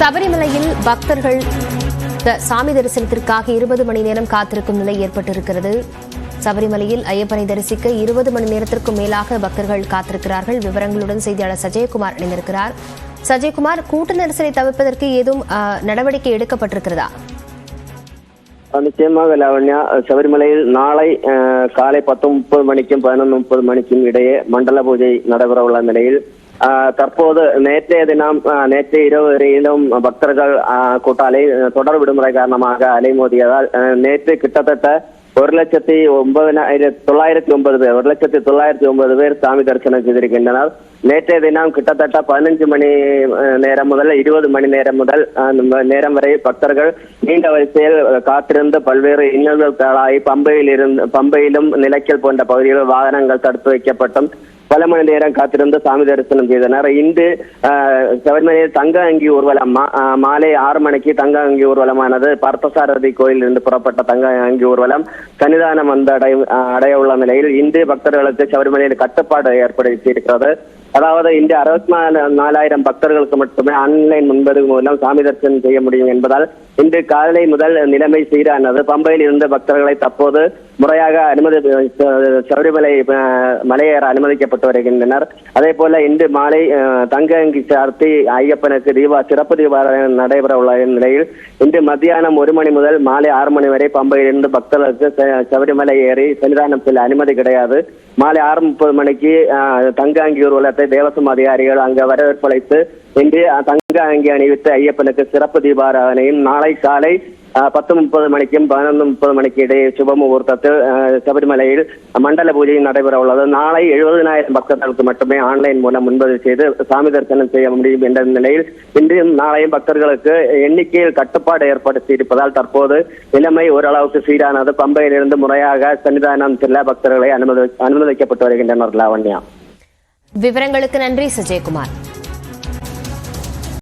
சபரிமலையில் பக்தர்கள் சாமி தரிசனத்திற்காக 20 மணி நேரம் காத்திருக்கும் நிலை ஏற்பட்டிருக்கிறது. சபரிமலையில் ஐயப்பனை தரிசிக்க 20 மணி நேரத்திற்கும் மேலாக பக்தர்கள் காத்திருக்கிறார்கள். விவரங்களுடன் செய்தியாளர் சஜயகுமார் இணைந்திருக்கிறார். சஜயகுமார், கூட்ட நெரிசலை தவிர்ப்பதற்கு ஏதும் நடவடிக்கை எடுக்கப்பட்டிருக்கிறதா? நிச்சயமாக லாவண்யா, சபரிமலையில் நாளை காலை 10:30 மணிக்கும் 11:30 மணிக்கும் இடையே மண்டல பூஜை நடைபெற உள்ள நிலையில் தற்போது நேற்றைய தினம் நேற்று இரவு வரையிலும் பக்தர்கள் கூட்டாலை தொடர் விடுமுறை காரணமாக அலைமோதியதால் நேற்று கிட்டத்தட்ட 1,909 பேர் சாமி தரிசனம் செய்திருக்கின்றனர். நேற்றைய தினம் கிட்டத்தட்ட 15 மணி நேரம் முதல் 20 மணி நேரம் முதல் நேரம் வரை பக்தர்கள் நீண்ட வரிசையில் காத்திருந்து பல்வேறு இன்னல்களாகி பம்பையிலும் நிலக்கல் போன்ற பகுதிகளில் வாகனங்கள் தடுத்து வைக்கப்பட்டும் பல மணி நேரம் காத்திருந்து சாமி தரிசனம் செய்தனர். இன்று சபரிமலையில் தங்க அங்கி ஊர்வலம் மாலை 6 மணிக்கு தங்க அங்கி ஊர்வலமானது பார்த்தசாரதி கோயிலில் இருந்து புறப்பட்ட தங்க அங்கி ஊர்வலம் சன்னிதானம் அடைய உள்ள நிலையில் இன்று பக்தர்களுக்கு சபரிமலையில் கட்டுப்பாடு ஏற்படுத்தியிருக்கிறது. அதாவது இன்று 64,000 பக்தர்களுக்கு மட்டுமே ஆன்லைன் முன்பதிவு மூலம் சாமி தரிசனம் செய்ய முடியும் என்பதால் இன்று காலை முதல் நிலைமை சீரானது. பம்பையில் இருந்த பக்தர்களை தற்போது முறையாக சபரிமலை மலையேற அனுமதிக்கப்பட்டு வருகின்றனர். அதே போல இன்று மாலை தங்க அங்கி சார்த்தி ஐயப்பனுக்கு சிறப்பு தீபாராதனை நடைபெற உள்ள நிலையில் இன்று மத்தியானம் 1 மணி முதல் மாலை 6 மணி வரை பம்பையில் இருந்து பக்தர்களுக்கு சபரிமலை ஏறி சன்னிதானம் செல்ல அனுமதி கிடையாது. மாலை 6:30 மணிக்கு தங்க அங்கி ஊர்வலத்தை தேவசம் அதிகாரிகள் அங்கு வரவேற்பளித்து இன்று தங்க அங்கி அணிவித்து ஐயப்பனுக்கு சிறப்பு தீபாராதனையும் நாளை காலை 10:30 மணிக்கும் 11:30 மணிக்கு இடையே சுப முகூர்த்தத்தில் சபரிமலையில் மண்டல பூஜை நடைபெற உள்ளது. நாளை 70,000 பக்தர்களுக்கு மட்டுமே ஆன்லைன் மூலம் முன்பதிவு செய்து சாமி தரிசனம் செய்ய முடியும் என்ற நிலையில் இன்றும் நாளையும் பக்தர்களுக்கு எண்ணிக்கையில் கட்டுப்பாடு ஏற்படுத்தி இருப்பதால் தற்போது நிலைமை ஓரளவுக்கு சீரானது. பம்பையிலிருந்து முறையாக சன்னிதானம் செல்ல பக்தர்களை அனுமதிக்கப்பட்டு வருகின்றனர். லாவண்யா, விவரங்களுக்கு நன்றி சஜயகுமார்.